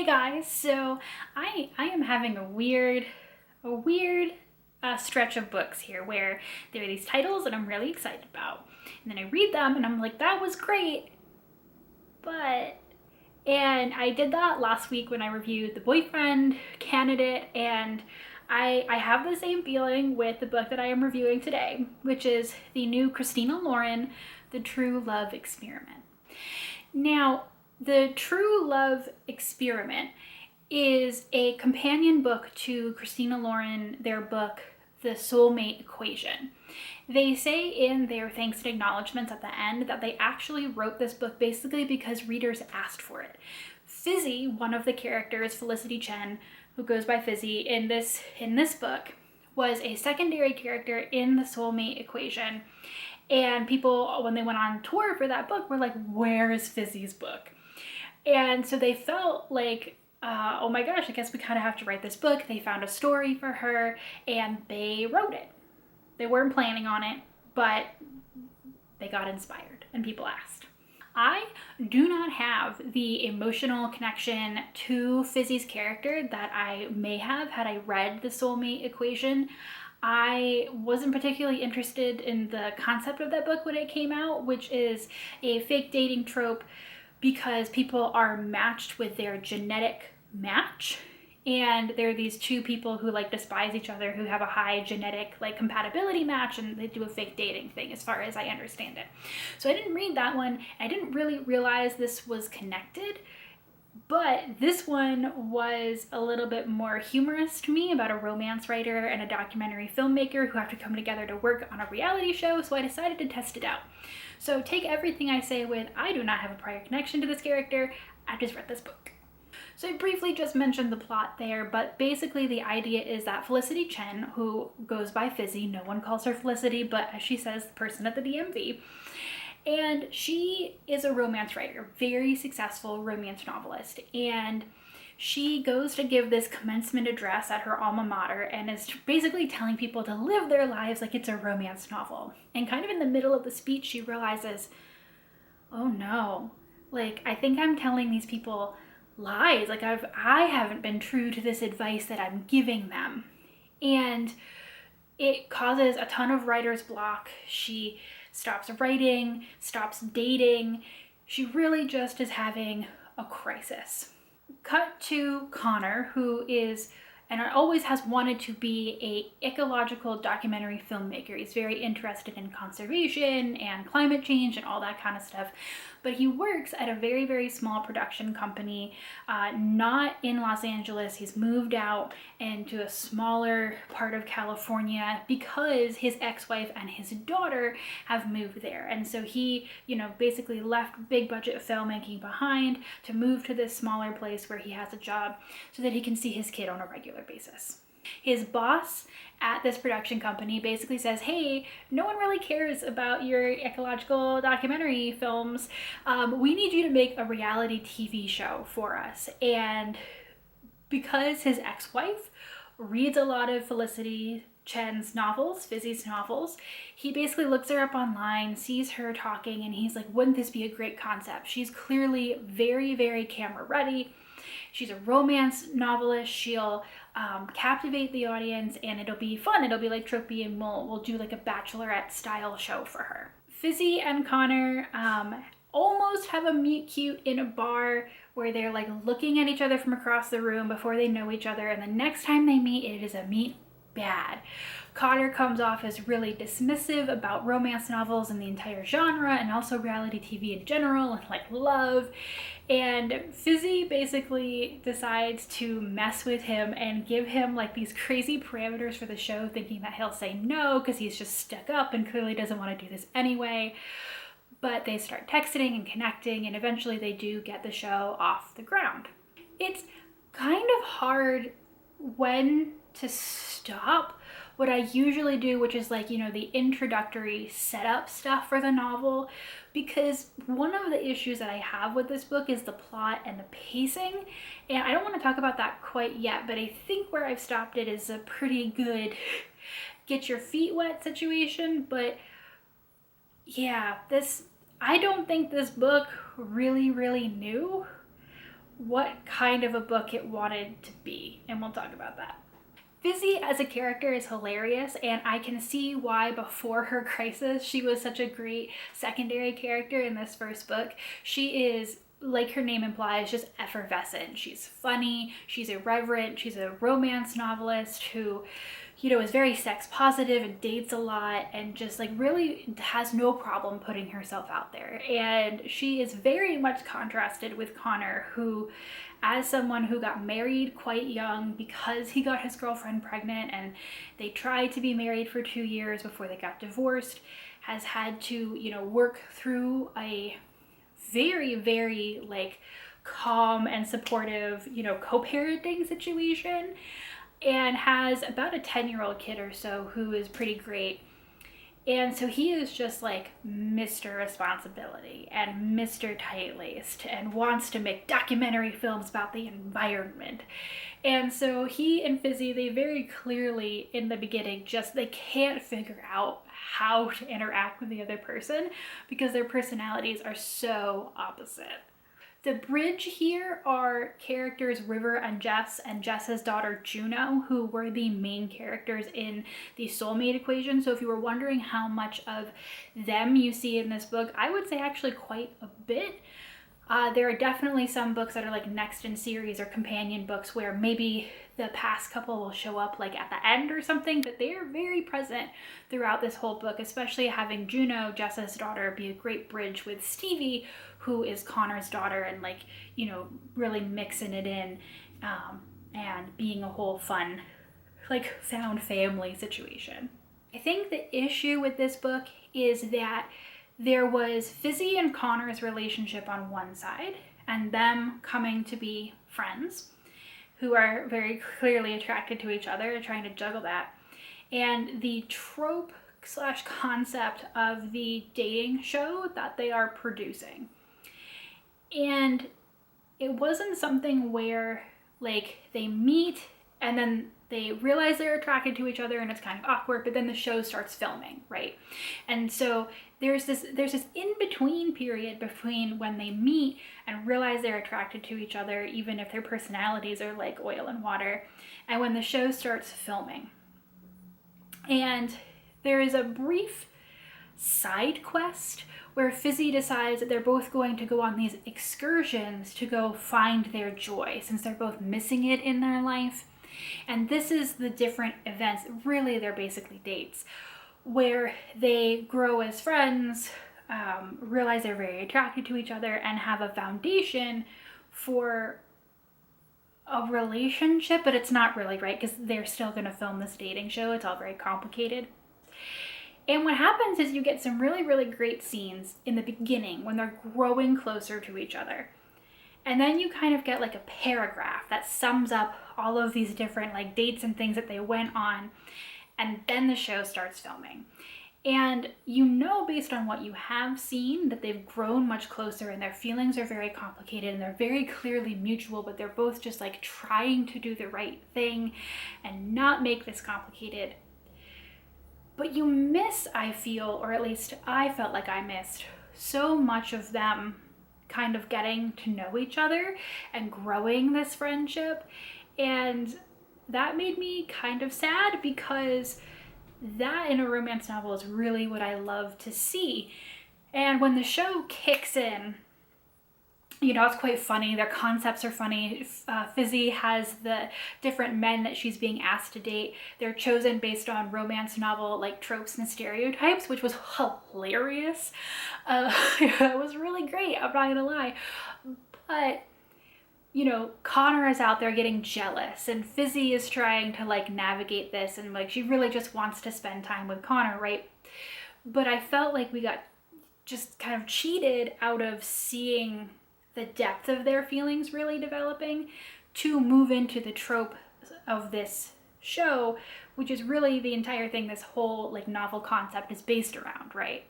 Hey guys, so I am having a weird stretch of books here where there are these titles that I'm really excited about, and then I read them and I'm like, that was great, but and I did that last week when I reviewed The Boyfriend Candidate, and I have the same feeling with the book that I am reviewing today, which is the new Christina Lauren, The True Love Experiment. Now, The True Love Experiment is a companion book to Christina Lauren, their book, The Soulmate Equation. They say in their thanks and acknowledgments at the end that they actually wrote this book basically because readers asked for it. Fizzy, one of the characters, Felicity Chen, who goes by Fizzy in this book, was a secondary character in The Soulmate Equation. And people, when they went on tour for that book, were like, where is Fizzy's book? And so they felt like, oh my gosh, I guess we kind of have to write this book. They found a story for her and they wrote it. They weren't planning on it, but they got inspired and people asked. I do not have the emotional connection to Fizzy's character that I may have had I read The Soulmate Equation. I wasn't particularly interested in the concept of that book when it came out, which is a fake dating trope because people are matched with their genetic match. And there are these two people who like despise each other who have a high genetic like compatibility match, and they do a fake dating thing as far as I understand it. So I didn't read that one. I didn't really realize this was connected. But this one was a little bit more humorous to me, about a romance writer and a documentary filmmaker who have to come together to work on a reality show, so I decided to test it out. So take everything I say with, I do not have a prior connection to this character, I just read this book. So I briefly just mentioned the plot there, but basically the idea is that Felicity Chen, who goes by Fizzy, no one calls her Felicity, but as she says, the person at the DMV, and she is a romance writer, very successful romance novelist, and she goes to give this commencement address at her alma mater and is basically telling people to live their lives like it's a romance novel. And kind of in the middle of the speech, she realizes, oh no, like I think I'm telling these people lies. Like I haven't been true to this advice that I'm giving them. And it causes a ton of writer's block. She stops writing, stops dating. She really just is having a crisis. Cut to Connor, who is and always has wanted to be a ecological documentary filmmaker. He's very interested in conservation and climate change and all that kind of stuff. But he works at a very, very small production company, not in Los Angeles. He's moved out into a smaller part of California because his ex-wife and his daughter have moved there. And so he, basically left big budget filmmaking behind to move to this smaller place where he has a job so that he can see his kid on a regular basis. His boss at this production company basically says, hey, no one really cares about your ecological documentary films. We need you to make a reality TV show for us. And because his ex-wife reads a lot of Felicity Chen's novels, Fizzy's novels, he basically looks her up online, sees her talking, and he's like, wouldn't this be a great concept? She's clearly very, very camera ready. She's a romance novelist. She'll captivate the audience, and it'll be fun. It'll be like tropey, and we'll do like a bachelorette style show for her. Fizzy and Connor almost have a meet cute in a bar where they're like looking at each other from across the room before they know each other, and the next time they meet, it is a meet bad. Connor comes off as really dismissive about romance novels and the entire genre, and also reality TV in general, and like love. And Fizzy basically decides to mess with him and give him like these crazy parameters for the show, thinking that he'll say no because he's just stuck up and clearly doesn't want to do this anyway. But they start texting and connecting, and eventually they do get the show off the ground. It's kind of hard when to stop what I usually do, which is like, the introductory setup stuff for the novel, because one of the issues that I have with this book is the plot and the pacing, and I don't want to talk about that quite yet, but I think where I've stopped it is a pretty good get your feet wet situation. But yeah, I don't think this book really knew what kind of a book it wanted to be, and we'll talk about that. Fizzy as a character is hilarious, and I can see why before her crisis she was such a great secondary character in this first book. She is, like her name implies, just effervescent. She's funny, she's irreverent, she's a romance novelist who, you know, is very sex positive and dates a lot and just like really has no problem putting herself out there. And she is very much contrasted with Connor, who, as someone who got married quite young because he got his girlfriend pregnant and they tried to be married for 2 years before they got divorced, has had to, you know, work through a very, very like calm and supportive, you know, co-parenting situation, and has about a 10-year-old kid or so who is pretty great. And so he is just like Mr. Responsibility and Mr. Tight-laced and wants to make documentary films about the environment. And so he and Fizzy, they very clearly in the beginning just, they can't figure out how to interact with the other person because their personalities are so opposite. The bridge here are characters River and Jess's daughter Juno, who were the main characters in the soulmate equation. So if you were wondering how much of them you see in this book, I would say actually quite a bit. There are definitely some books that are like next in series or companion books where maybe the past couple will show up like at the end or something, but they are very present throughout this whole book, especially having Juno, Jess's daughter, be a great bridge with Stevie, who is Connor's daughter, and like, you know, really mixing it in and being a whole fun, like found family situation. I think the issue with this book is that there was Fizzy and Connor's relationship on one side and them coming to be friends who are very clearly attracted to each other and trying to juggle that. And the trope / concept of the dating show that they are producing. And it wasn't something where like they meet and then they realize they're attracted to each other and it's kind of awkward, but then the show starts filming, right? And so there's this in-between period between when they meet and realize they're attracted to each other, even if their personalities are like oil and water, and when the show starts filming. And there is a brief side quest where Fizzy decides that they're both going to go on these excursions to go find their joy, since they're both missing it in their life. And this is the different events, really they're basically dates, where they grow as friends, realize they're very attracted to each other, and have a foundation for a relationship, but it's not really, right? Because they're still going to film this dating show. It's all very complicated. And what happens is you get some really, really great scenes in the beginning when they're growing closer to each other. And then you kind of get like a paragraph that sums up all of these different like dates and things that they went on. And then the show starts filming. And you know, based on what you have seen, that they've grown much closer and their feelings are very complicated and they're very clearly mutual, but they're both just like trying to do the right thing and not make this complicated. But you miss, I feel, or at least I felt like I missed, so much of them kind of getting to know each other and growing this friendship. And that made me kind of sad, because that in a romance novel is really what I love to see. And when the show kicks in, you know, it's quite funny. Their concepts are funny. Fizzy has the different men that she's being asked to date. They're chosen based on romance novel like tropes and stereotypes, which was hilarious. It was really great, I'm not gonna lie. But, you know, Connor is out there getting jealous and Fizzy is trying to like navigate this, and like she really just wants to spend time with Connor, right? But I felt like we got just kind of cheated out of seeing the depth of their feelings really developing to move into the trope of this show, which is really the entire thing this whole like novel concept is based around, right?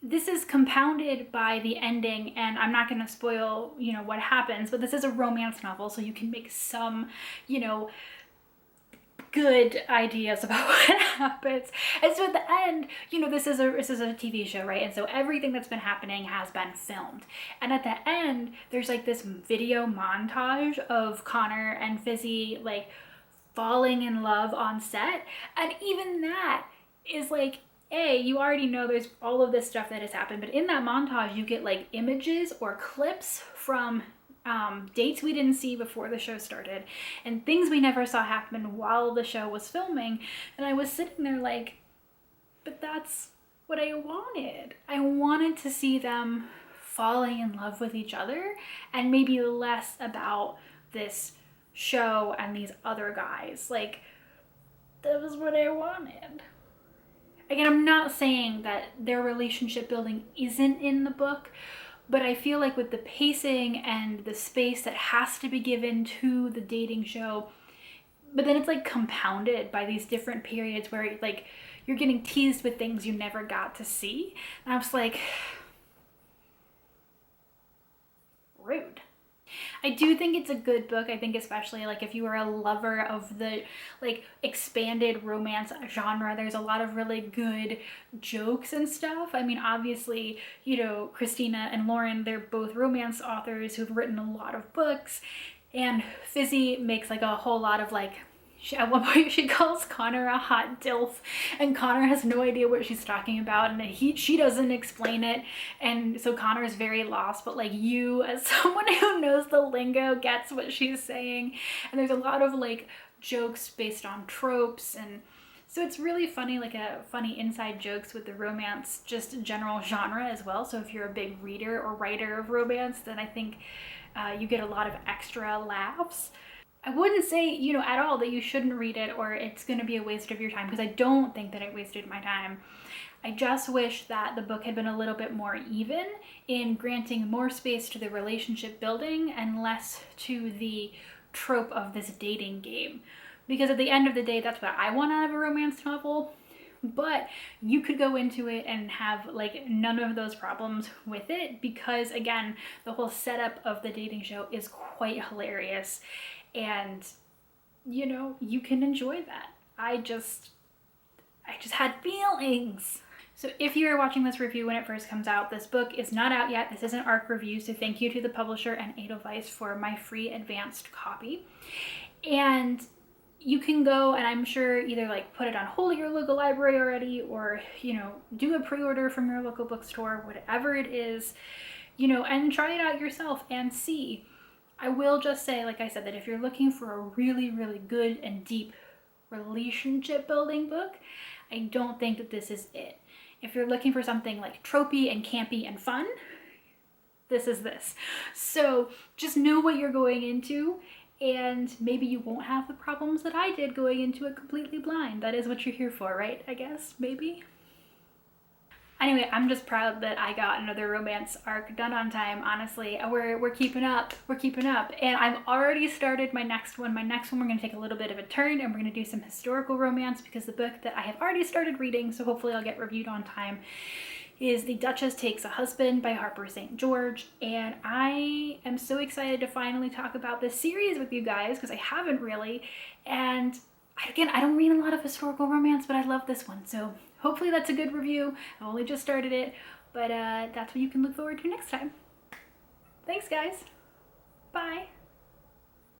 This is compounded by the ending, and I'm not going to spoil, you know, what happens, but this is a romance novel, so you can make some, you know, good ideas about what happens. And so at the end, you know, this is a TV show, right? And so everything that's been happening has been filmed. And at the end, there's like this video montage of Connor and Fizzy like falling in love on set. And even that is like, you already know there's all of this stuff that has happened, but in that montage you get like images or clips from dates we didn't see before the show started and things we never saw happen while the show was filming. And I was sitting there like, but that's what I wanted. I wanted to see them falling in love with each other and maybe less about this show and these other guys. Like, that was what I wanted. Again, I'm not saying that their relationship building isn't in the book, but I feel like with the pacing and the space that has to be given to the dating show, but then it's like compounded by these different periods where like you're getting teased with things you never got to see. And I was like, rude. I do think it's a good book. I think especially like if you are a lover of the like expanded romance genre, there's a lot of really good jokes and stuff. I mean, obviously, you know, Christina and Lauren, they're both romance authors who've written a lot of books, and Fizzy makes like a whole lot of like, at one point she calls Connor a hot dilf, and Connor has no idea what she's talking about, and she doesn't explain it, and so Connor is very lost. But like, you as someone who knows the lingo gets what she's saying, and there's a lot of like jokes based on tropes, and so it's really funny, like a funny inside jokes with the romance, just general genre as well. So if you're a big reader or writer of romance, then I think you get a lot of extra laughs. I wouldn't say, you know, at all that you shouldn't read it or it's going to be a waste of your time, because I don't think that it wasted my time. I just wish that the book had been a little bit more even in granting more space to the relationship building and less to the trope of this dating game. Because at the end of the day, that's what I want out of a romance novel. But you could go into it and have like none of those problems with it, because again, the whole setup of the dating show is quite hilarious. And, you know, you can enjoy that. I just had feelings. So if you are watching this review when it first comes out, this book is not out yet. This is an ARC review, so thank you to the publisher and Edelweiss for my free advanced copy. And you can go and I'm sure either like put it on hold at your local library already, or, you know, do a pre-order from your local bookstore, whatever it is, you know, and try it out yourself and see. I will just say, like I said, that if you're looking for a really, really good and deep relationship building book, I don't think that this is it. If you're looking for something like tropey and campy and fun, this is this. So just know what you're going into, and maybe you won't have the problems that I did going into it completely blind. That is what you're here for, right? I guess, maybe. Anyway, I'm just proud that I got another romance arc done on time, honestly. We're keeping up. We're keeping up. And I've already started my next one. My next one, we're going to take a little bit of a turn and we're going to do some historical romance, because the book that I have already started reading, so hopefully I'll get reviewed on time, is The Duchess Takes a Husband by Harper St. George. And I am so excited to finally talk about this series with you guys, because I haven't really. And again, I don't read a lot of historical romance, but I love this one. So hopefully that's a good review. I only just started it, but that's what you can look forward to next time. Thanks, guys. Bye.